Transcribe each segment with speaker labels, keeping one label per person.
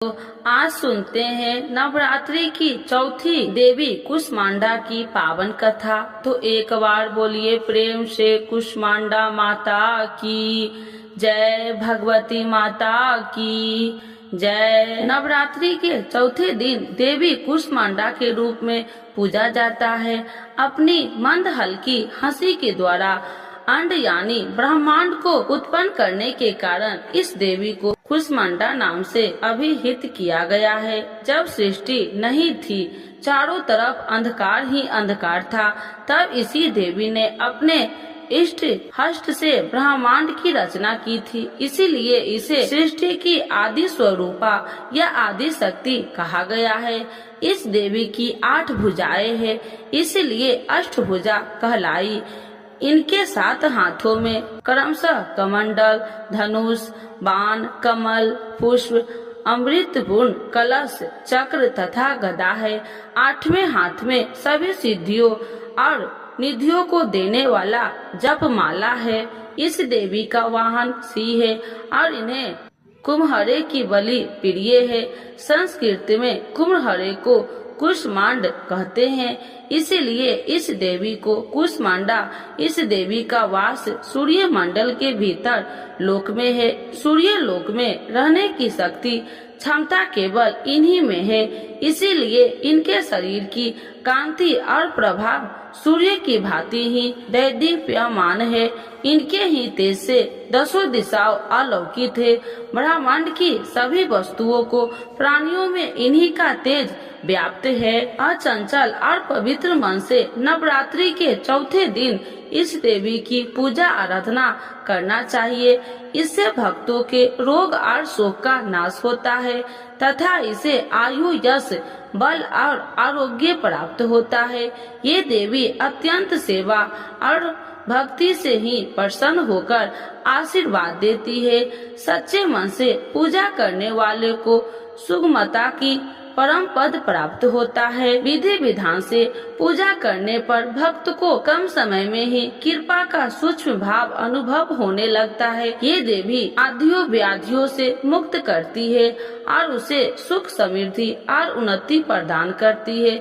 Speaker 1: तो आज सुनते हैं नवरात्रि की चौथी देवी कुष्मांडा की पावन कथा। तो एक बार बोलिए प्रेम से कुष्मांडा माता की जय, भगवती माता की जय। नवरात्रि के चौथे दिन देवी कुष्मांडा के रूप में पूजा जाता है। अपनी मंद हल्की हंसी के द्वारा अंड यानी ब्रह्मांड को उत्पन्न करने के कारण इस देवी को कुष्मांडा नाम से अभिहित किया गया है। जब सृष्टि नहीं थी, चारों तरफ अंधकार ही अंधकार था, तब इसी देवी ने अपने इष्ट हस्त से ब्रह्मांड की रचना की थी। इसीलिए इसे सृष्टि की आदि स्वरूपा या आदि शक्ति कहा गया है। इस देवी की 8 भुजाएं हैं, इसलिए अष्टभुजा कहलाई। इनके 7 हाथों में क्रमशः कमंडल, धनुष, बाण, कमल, पुष्प, अमृत पूर्ण कलश, चक्र तथा गदा है। 8वें हाथ में सभी सिद्धियों और निधियों को देने वाला जपमाला है। इस देवी का वाहन सिंह है और इन्हें कुम्हरे की बलि प्रिय है। संस्कृत में कुम्हरे को कुष्मांड कहते हैं, इसीलिए इस देवी को कुष्मांडा। इस देवी का वास सूर्य मंडल के भीतर लोक में है। सूर्य लोक में रहने की शक्ति क्षमता केवल इन्हीं में है, इसीलिए इनके शरीर की कांति और प्रभाव सूर्य की भांति ही दैदीप्यमान है। इनके ही तेज से 10 दिशाओं अलौकित है। ब्रह्मांड की सभी वस्तुओं को प्राणियों में इन्हीं का तेज व्याप्त है। अचंचल और पवित्र मन से नवरात्रि के चौथे दिन इस देवी की पूजा आराधना करना चाहिए। इससे भक्तों के रोग और शोक का नाश होता है तथा इसे आयु, यश, बल और आरोग्य प्राप्त होता है। ये देवी अत्यंत सेवा और भक्ति से ही प्रसन्न होकर आशीर्वाद देती है। सच्चे मन से पूजा करने वाले को सुगमता की परम पद प्राप्त होता है। विधि विधान से पूजा करने पर भक्त को कम समय में ही कृपा का सूक्ष्म भाव अनुभव होने लगता है। ये देवी आधियों व्याधियों से मुक्त करती है और उसे सुख, समृद्धि और उन्नति प्रदान करती है।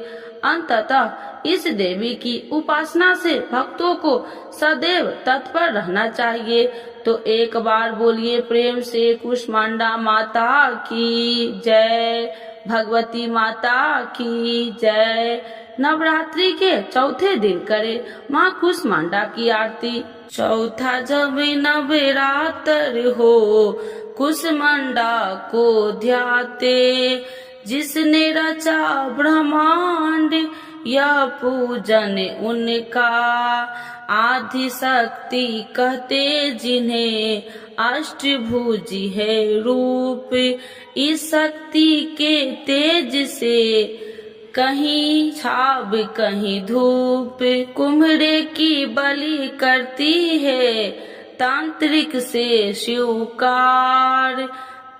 Speaker 1: अंततः इस देवी की उपासना से भक्तों को सदैव तत्पर रहना चाहिए। तो एक बार बोलिए प्रेम से कुष्मांडा माता की जय, भगवती माता की जय। नवरात्रि के चौथे दिन करे माँ कुष्मांडा की आरती। चौथा जब नवरात्र हो कुष्मांडा को ध्याते, जिसने रचा ब्रह्मांड यह पूजन उनका। आदि शक्ति कहते जिन्हें अष्टभुजी है रूप। इस शक्ति के तेज से कहीं छाव कहीं धूप। कुम्हरे की बलि करती है तांत्रिक से स्वीकार।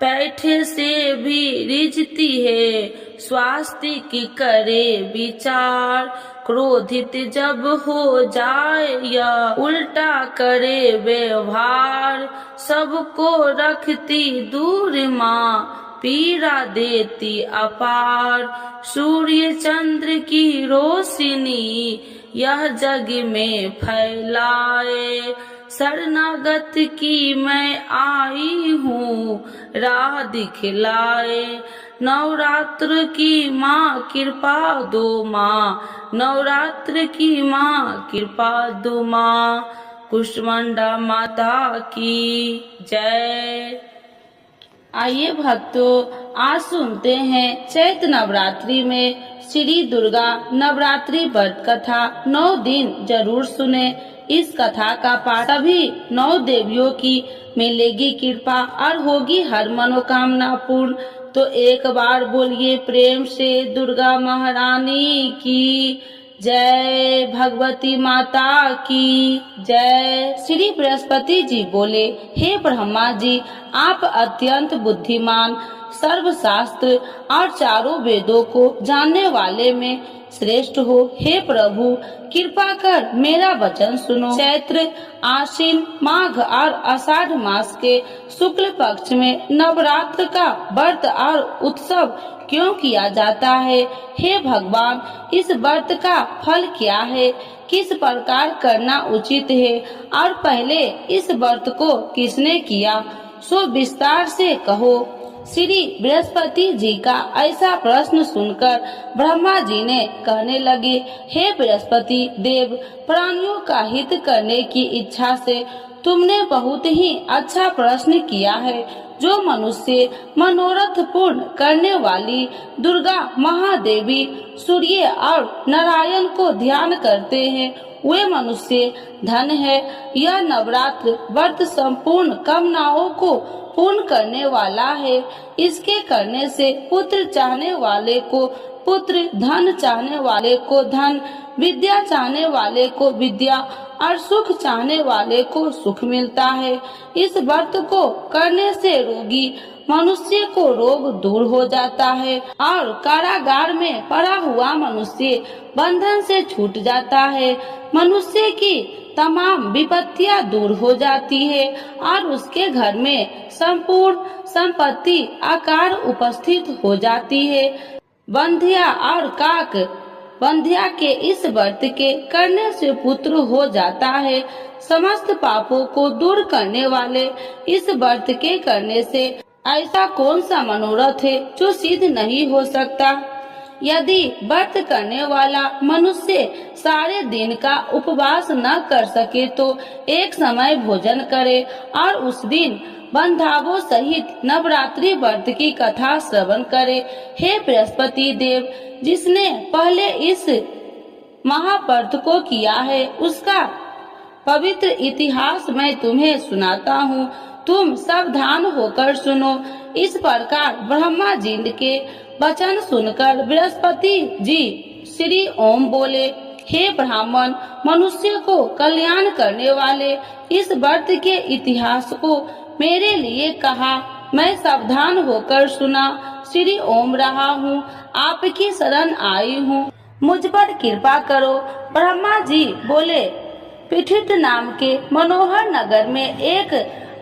Speaker 1: पैठे से भी रिझती है स्वास्थ्य की करे विचार। क्रोधित जब हो जाए या उल्टा करे व्यवहार, सबको रखती दूर माँ पीड़ा देती अपार। सूर्य चंद्र की रोशनी यह जग में फैलाए। शरणागत की मैं आई हूँ राह दिखलाए। नवरात्र की माँ कृपा दो माँ, नवरात्र की माँ कृपा दो माँ। कुष्मांडा माता की जय। आइए भक्तों, आज सुनते हैं चैत्र नवरात्रि में श्री दुर्गा नवरात्रि व्रत कथा। 9 दिन जरूर सुने। इस कथा का पाठ सभी 9 देवियों की मिलेगी कृपा और होगी हर मनोकामना पूर्ण। तो एक बार बोलिए प्रेम से दुर्गा महारानी की जय, भगवती माता की जय। श्री बृहस्पति जी बोले, हे ब्रह्मा जी, आप अत्यंत बुद्धिमान सर्वशास्त्र और चारों वेदों को जानने वाले में श्रेष्ठ हो। हे प्रभु, कृपा कर मेरा वचन सुनो। चैत्र, आश्विन, माघ और आषाढ़ मास के शुक्ल पक्ष में नवरात्र का व्रत और उत्सव क्यों किया जाता है? हे भगवान, इस व्रत का फल क्या है? किस प्रकार करना उचित है? और पहले इस व्रत को किसने किया, सो विस्तार से कहो। श्री बृहस्पति जी का ऐसा प्रश्न सुनकर ब्रह्मा जी ने कहने लगे, हे बृहस्पति देव, प्राणियों का हित करने की इच्छा से तुमने बहुत ही अच्छा प्रश्न किया है। जो मनुष्य मनोरथ पूर्ण करने वाली दुर्गा महादेवी, सूर्य और नारायण को ध्यान करते हैं, वे मनुष्य धन है। यह नवरात्र व्रत संपूर्ण कामनाओं को पूर्ण करने वाला है। इसके करने से पुत्र चाहने वाले को पुत्र, धन चाहने वाले को धन, विद्या चाहने वाले को विद्या और सुख चाहने वाले को सुख मिलता है। इस व्रत को करने से रोगी मनुष्य को रोग दूर हो जाता है और कारागार में पड़ा हुआ मनुष्य बंधन से छूट जाता है। मनुष्य की तमाम विपत्तियां दूर हो जाती है और उसके घर में संपूर्ण संपत्ति आकार उपस्थित हो जाती है। बंध्या और काक बंध्या के इस व्रत के करने से पुत्र हो जाता है। समस्त पापों को दूर करने वाले इस व्रत के करने से ऐसा कौन सा मनोरथ है जो सिद्ध नहीं हो सकता? यदि व्रत करने वाला मनुष्य सारे दिन का उपवास न कर सके तो एक समय भोजन करे और उस दिन बंधावों सहित नवरात्रि व्रत की कथा श्रवण करे। हे बृहस्पति देव, जिसने पहले इस महाव्रत को किया है, उसका पवित्र इतिहास मैं तुम्हें सुनाता हूँ। तुम सावधान होकर सुनो। इस प्रकार ब्रह्मा जी के वचन सुनकर बृहस्पति जी श्री ओम बोले, हे ब्राह्मण, मनुष्य को कल्याण करने वाले इस व्रत के इतिहास को मेरे लिए कहा। मैं सावधान होकर सुना। श्री ओम रहा हूँ, आपकी शरण आई हूँ, मुझ पर कृपा करो। ब्रह्मा जी बोले, पीठित नाम के मनोहर नगर में एक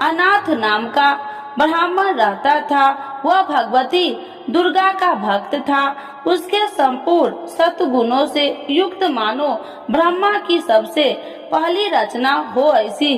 Speaker 1: अनाथ नाम का ब्राह्मण रहता था। वह भगवती दुर्गा का भक्त था। उसके संपूर्ण सत्गुणों से युक्त मानो ब्रह्मा की सबसे पहली रचना हो ऐसी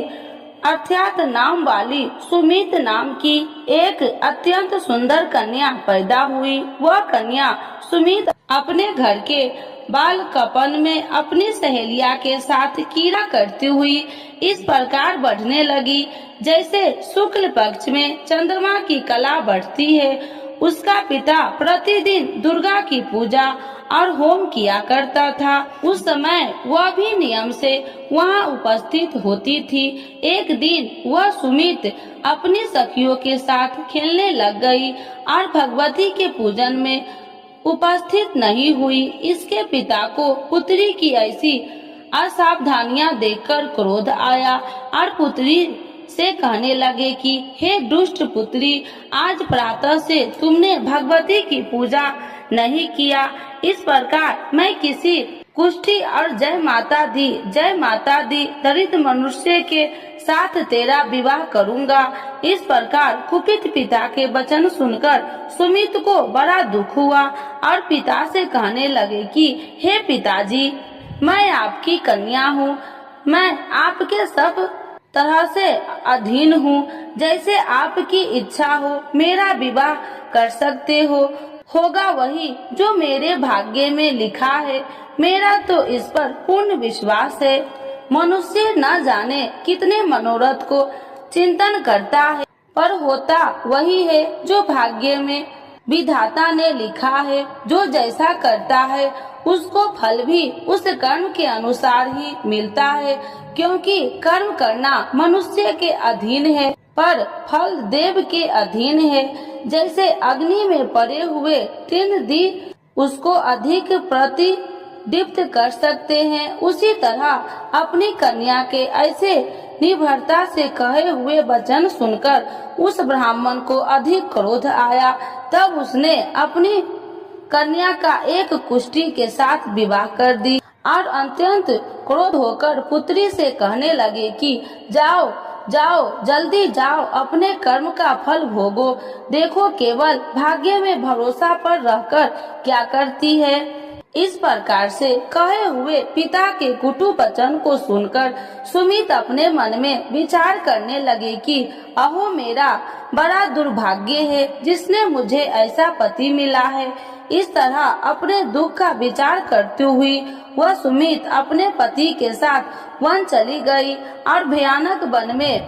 Speaker 1: अर्थात नाम वाली सुमित नाम की एक अत्यंत सुंदर कन्या पैदा हुई। वह कन्या सुमित अपने घर के बाल कपन में अपनी सहेलिया के साथ कीड़ा करती हुई इस प्रकार बढ़ने लगी जैसे शुक्ल पक्ष में चंद्रमा की कला बढ़ती है। उसका पिता प्रतिदिन दुर्गा की पूजा और होम किया करता था। उस समय वह भी नियम से वहाँ उपस्थित होती थी। एक दिन वह सुमित अपनी सखियों के साथ खेलने लग गई और भगवती के पूजन में उपस्थित नहीं हुई। इसके पिता को पुत्री की ऐसी असावधानियां देखकर क्रोध आया और पुत्री से कहने लगे कि हे दुष्ट पुत्री, आज प्रातः से तुमने भगवती की पूजा नहीं किया। इस प्रकार मैं किसी कुष्ठी और जय माता दी दरिद्र मनुष्य के साथ तेरा विवाह करूंगा। इस प्रकार कुपित पिता के वचन सुनकर सुमित को बड़ा दुख हुआ और पिता से कहने लगे कि हे पिताजी, मैं आपकी कन्या हूँ, मैं आपके सब तरह से अधीन हूँ। जैसे आपकी इच्छा हो मेरा विवाह कर सकते हो। होगा वही जो मेरे भाग्य में लिखा है। मेरा तो इस पर पूर्ण विश्वास है। मनुष्य न जाने कितने मनोरथ को चिंतन करता है, पर होता वही है जो भाग्य में विधाता ने लिखा है। जो जैसा करता है उसको फल भी उस कर्म के अनुसार ही मिलता है, क्योंकि कर्म करना मनुष्य के अधीन है पर फल देव के अधीन है। जैसे अग्नि में पड़े हुए तीन दी उसको अधिक प्रतिदीप्त कर सकते हैं, उसी तरह अपनी कन्या के ऐसे निर्भरता से कहे हुए वचन सुनकर उस ब्राह्मण को अधिक क्रोध आया। तब उसने अपनी कन्या का एक कुष्ठी के साथ विवाह कर दी और अत्यंत क्रोध होकर पुत्री से कहने लगे कि जाओ जाओ, जल्दी जाओ, अपने कर्म का फल भोगो। देखो केवल भाग्य में भरोसा पर रहकर क्या करती है। इस प्रकार से कहे हुए पिता के कुटु वचन को सुनकर सुमित अपने मन में विचार करने लगे कि अहो, मेरा बड़ा दुर्भाग्य है जिसने मुझे ऐसा पति मिला है। इस तरह अपने दुख का विचार करते हुए वह सुमित अपने पति के साथ वन चली गई और भयानक वन में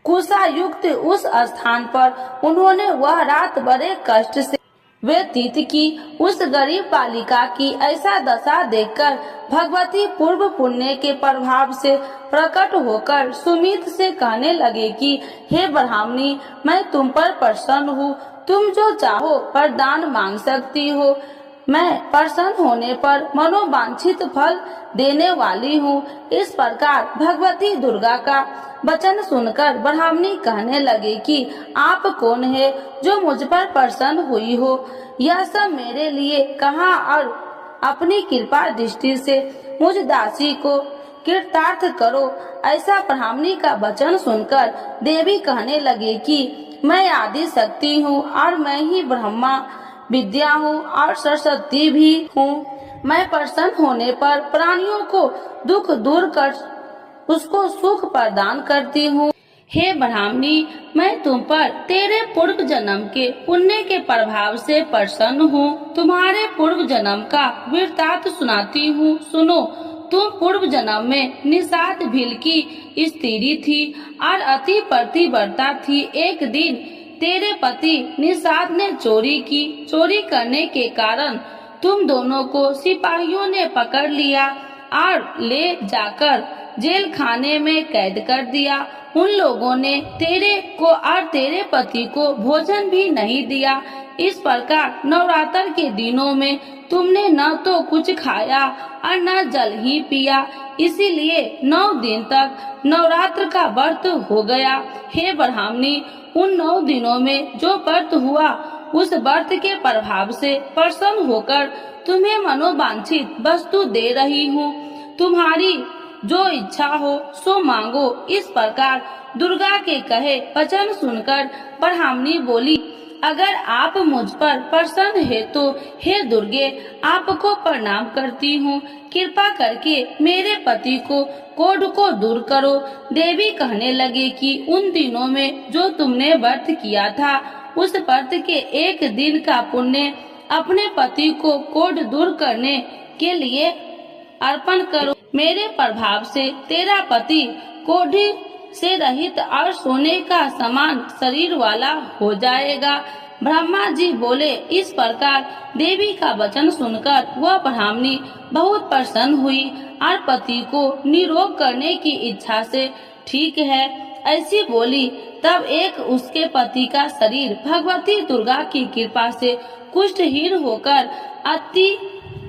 Speaker 1: कुशा युक्त उस स्थान पर उन्होंने वह रात बड़े कष्ट से व्यतीत की। उस गरीब बालिका की ऐसा दशा देखकर भगवती पूर्व पुण्य के प्रभाव से प्रकट होकर सुमित से कहने लगे कि हे ब्राह्मणी, मैं तुम पर प्रसन्न हूँ, तुम जो चाहो वरदान मांग सकती हो। मैं प्रसन्न होने पर मनोवांछित फल देने वाली हूँ। इस प्रकार भगवती दुर्गा का वचन सुनकर ब्राह्मणी कहने लगे कि आप कौन है जो मुझ पर प्रसन्न हुई हो। यह सब मेरे लिए कहा और अपनी कृपा दृष्टि से मुझ दासी को कृतार्थ करो। ऐसा ब्राह्मणी का वचन सुनकर देवी कहने लगे कि मैं आदि शक्ति हूँ और मैं ही ब्रह्मा विद्या हूँ और सरस्वती भी हूँ। मैं प्रसन्न होने पर प्राणियों को दुख दूर कर उसको सुख प्रदान करती हूँ। हे ब्राह्मणी, मैं तुम पर तेरे पूर्व जन्म के पुण्य के प्रभाव से प्रसन्न हूँ। तुम्हारे पूर्व जन्म का वृत्तांत सुनाती हूँ, सुनो। तुम पूर्व जन्म में निषाद भील की स्त्री थी और अति पतिव्रता थी। एक दिन तेरे पति निषाद ने चोरी की। चोरी करने के कारण तुम दोनों को सिपाहियों ने पकड़ लिया और ले जाकर जेल खाने में कैद कर दिया। उन लोगों ने तेरे को और तेरे पति को भोजन भी नहीं दिया। इस प्रकार नवरात्र के दिनों में तुमने न तो कुछ खाया और न जल ही पिया, इसीलिए 9 दिन तक नवरात्र का व्रत हो गया। हे ब्राह्मणी, उन 9 दिनों में जो व्रत हुआ उस व्रत के प्रभाव से प्रसन्न होकर तुम्हें मनोवांछित वस्तु दे रही हूँ। तुम्हारी जो इच्छा हो सो मांगो। इस प्रकार दुर्गा के कहे वचन सुनकर ब्राह्मणी बोली, अगर आप मुझ पर प्रसन्न है तो हे दुर्गे, आपको प्रणाम करती हूँ। कृपा करके मेरे पति को कोढ़ को दूर करो। देवी कहने लगे कि उन दिनों में जो तुमने व्रत किया था उस व्रत के 1 दिन का पुण्य अपने पति को कोढ़ दूर करने के लिए अर्पण करो। मेरे प्रभाव से तेरा पति कोढ़ी से रहित और सोने का समान शरीर वाला हो जाएगा। ब्रह्मा जी बोले। इस प्रकार देवी का वचन सुनकर वह ब्राह्मणी बहुत प्रसन्न हुई और पति को निरोग करने की इच्छा से ठीक है ऐसी बोली। तब एक उसके पति का शरीर भगवती दुर्गा की कृपा से कुष्ठहीन होकर अति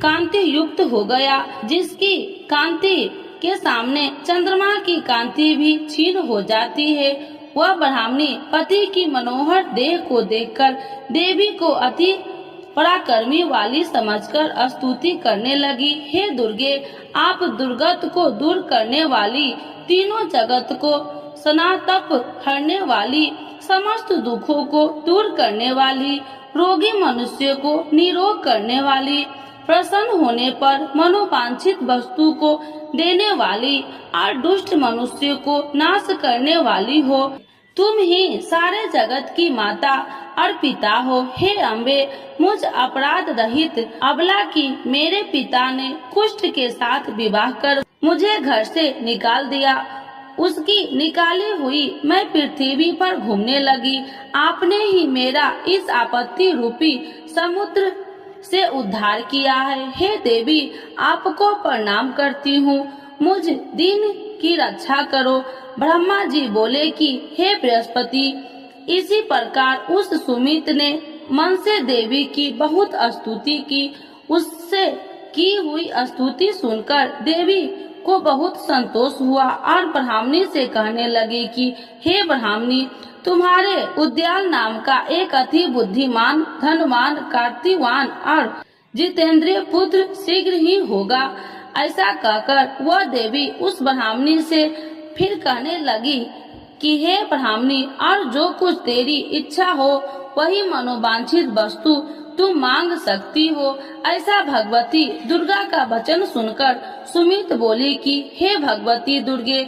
Speaker 1: कांति युक्त हो गया, जिसकी कांति के सामने चंद्रमा की कांति भी क्षीण हो जाती है। वह ब्राह्मणी पति की मनोहर देह को देखकर देवी को अति पराक्रमी वाली समझकर स्तुति करने लगी। हे दुर्गे, आप दुर्गत को दूर करने वाली, तीनों जगत को सनातप हरने वाली, समस्त दुखों को दूर करने वाली, रोगी मनुष्य को निरोग करने वाली, प्रसन्न होने पर मनोवांछित वस्तु को देने वाली और दुष्ट मनुष्य को नाश करने वाली हो। तुम ही सारे जगत की माता और पिता हो। हे अम्बे, मुझ अपराध रहित अबला की मेरे पिता ने कुष्ठ के साथ विवाह कर मुझे घर से निकाल दिया। उसकी निकाली हुई मैं पृथ्वी पर घूमने लगी। आपने ही मेरा इस आपत्ति रूपी समुद्र से उद्धार किया है। हे देवी, आपको प्रणाम करती हूँ, मुझ दिन की रक्षा करो। ब्रह्मा जी बोले कि हे बृहस्पति, इसी प्रकार उस सुमित ने मन से देवी की बहुत स्तुति की। उससे की हुई स्तुति सुनकर देवी को बहुत संतोष हुआ और ब्राह्मणी से कहने लगी कि हे ब्राह्मणी, तुम्हारे उद्याल नाम का एक अति बुद्धिमान, धनवान, कार्तिवान और जितेंद्रिय पुत्र शीघ्र ही होगा। ऐसा कहकर वह देवी उस ब्राह्मणी से फिर कहने लगी कि हे ब्राह्मणी, और जो कुछ तेरी इच्छा हो वही मनोवांछित वस्तु तुम मांग सकती हो। ऐसा भगवती दुर्गा का वचन सुनकर सुमित बोली कि हे भगवती दुर्गे,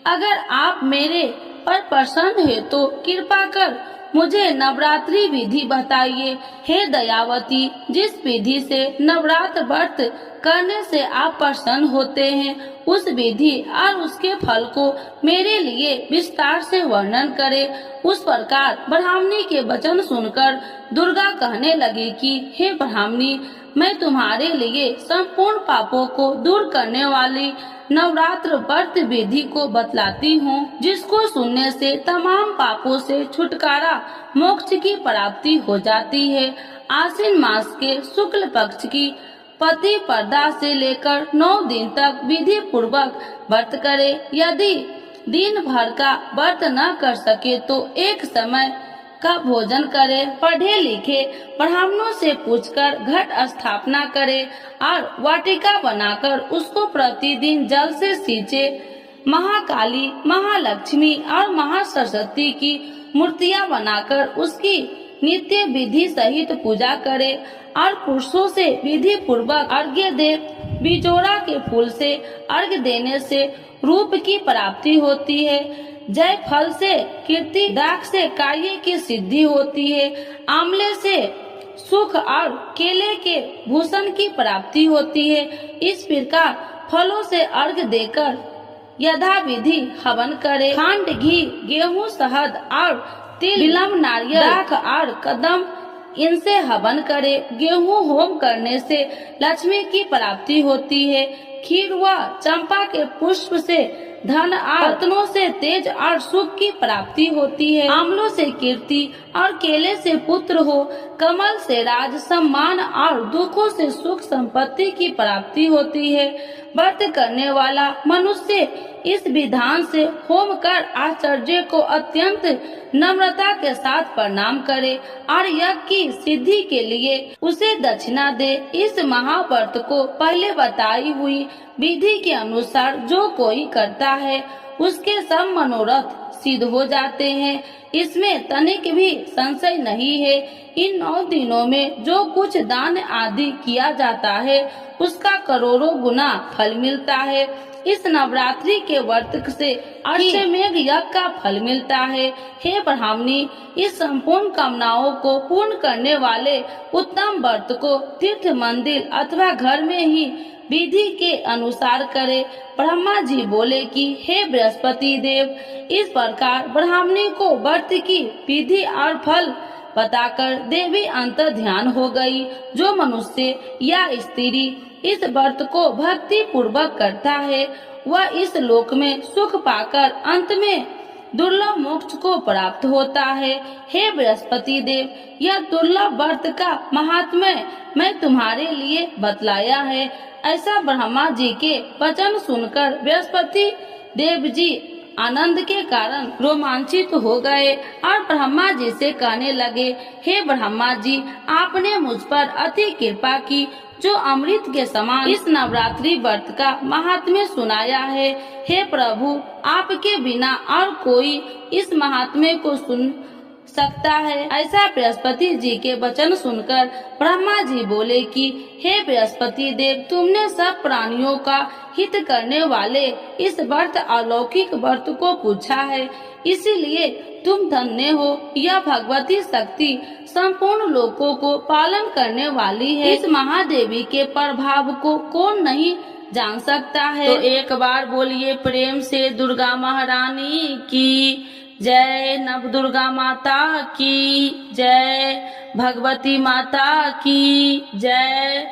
Speaker 1: अगर आप मेरे पर प्रसन्न है तो कृपा कर मुझे नवरात्रि विधि बताइए। हे दयावती, जिस विधि से नवरात्र व्रत करने से आप प्रसन्न होते हैं, उस विधि और उसके फल को मेरे लिए विस्तार से वर्णन करें। उस प्रकार ब्राह्मणी के वचन सुनकर दुर्गा कहने लगी कि हे ब्राह्मणी, मैं तुम्हारे लिए संपूर्ण पापों को दूर करने वाली नवरात्र व्रत विधि को बतलाती हूँ, जिसको सुनने से तमाम पापों से छुटकारा, मोक्ष की प्राप्ति हो जाती है। आश्विन मास के शुक्ल पक्ष की प्रतिपदा से लेकर 9 दिन तक विधि पूर्वक व्रत करे। यदि दिन भर का व्रत न कर सके तो एक समय का भोजन करे। पढ़े लिखे ब्राह्मणों से पूछकर घट स्थापना करे और वाटिका बनाकर उसको प्रतिदिन जल से सींचे। महाकाली, महालक्ष्मी और महासरस्वती की मूर्तियां बनाकर उसकी नित्य विधि सहित पूजा करे और पुरुषों से विधि पूर्वक अर्घ्य दे। बिजोड़ा के फूल से अर्घ्य देने से रूप की प्राप्ति होती है। जय फल से कीर्ति, दाख से कार्य की सिद्धि होती है। आंवले से सुख और केले के भूषण की प्राप्ति होती है। इस प्रकार फलों से अर्घ्य देकर यथा विधि हवन करे। खंड, घी, गेहूं, शहद और तिल, बिल्व, नारियल, दाख और कदम, इनसे हवन करे। गेहूं होम करने से लक्ष्मी की प्राप्ति होती है। खीर व चंपा के पुष्प से धन और रत्नों से तेज और सुख की प्राप्ति होती है। आंवलों से कीर्ति और केले से पुत्र हो। कमल से राज, सम्मान और दुखों से सुख संपत्ति की प्राप्ति होती है। व्रत करने वाला मनुष्य इस विधान से होम कर आचार्य को अत्यंत नम्रता के साथ प्रणाम करे और यज्ञ की सिद्धि के लिए उसे दक्षिणा दे। इस महाव्रत को पहले बताई हुई विधि के अनुसार जो कोई करता है उसके सब मनोरथ सिद्ध हो जाते हैं। इसमें तनिक भी संशय नहीं है। इन 9 दिनों में जो कुछ दान आदि किया जाता है उसका करोड़ों गुना फल मिलता है। इस नवरात्रि के व्रत से अश्वमेध यज्ञ का फल मिलता है। हे ब्राह्मणी, इस संपूर्ण कामनाओं को पूर्ण करने वाले उत्तम व्रत को तीर्थ, मंदिर अथवा घर में ही विधि के अनुसार करे। ब्रह्मा जी बोले कि हे बृहस्पति देव, इस प्रकार ब्राह्मणी को व्रत की विधि और फल बताकर देवी अंतर ध्यान हो गई। जो मनुष्य या स्त्री इस व्रत को भक्ति पूर्वक करता है वह इस लोक में सुख पाकर अंत में दुर्लभ मोक्ष को प्राप्त होता है। हे बृहस्पति देव, यह दुर्लभ व्रत का महात्म्य मैं तुम्हारे लिए बतलाया है। ऐसा ब्रह्मा जी के वचन सुनकर बृहस्पति देव जी आनंद के कारण रोमांचित हो गए और ब्रह्मा जी से कहने लगे, हे ब्रह्मा जी, आपने मुझ पर अति कृपा की जो अमृत के समान इस नवरात्रि व्रत का महात्म्य सुनाया है। हे प्रभु, आपके बिना और कोई इस महात्म्य को सुन सकता है। ऐसा बृहस्पति जी के वचन सुनकर ब्रह्मा जी बोले कि हे बृहस्पति देव, तुमने सब प्राणियों का हित करने वाले इस व्रत अलौकिक व्रत को पूछा है, इसीलिए तुम धन्य हो। यह भगवती शक्ति संपूर्ण लोकों को पालन करने वाली है। इस महादेवी के प्रभाव को कौन नहीं जान सकता है। तो एक बार बोलिए प्रेम से दुर्गा महारानी की जय, नव दुर्गा माता की जय, भगवती माता की जय।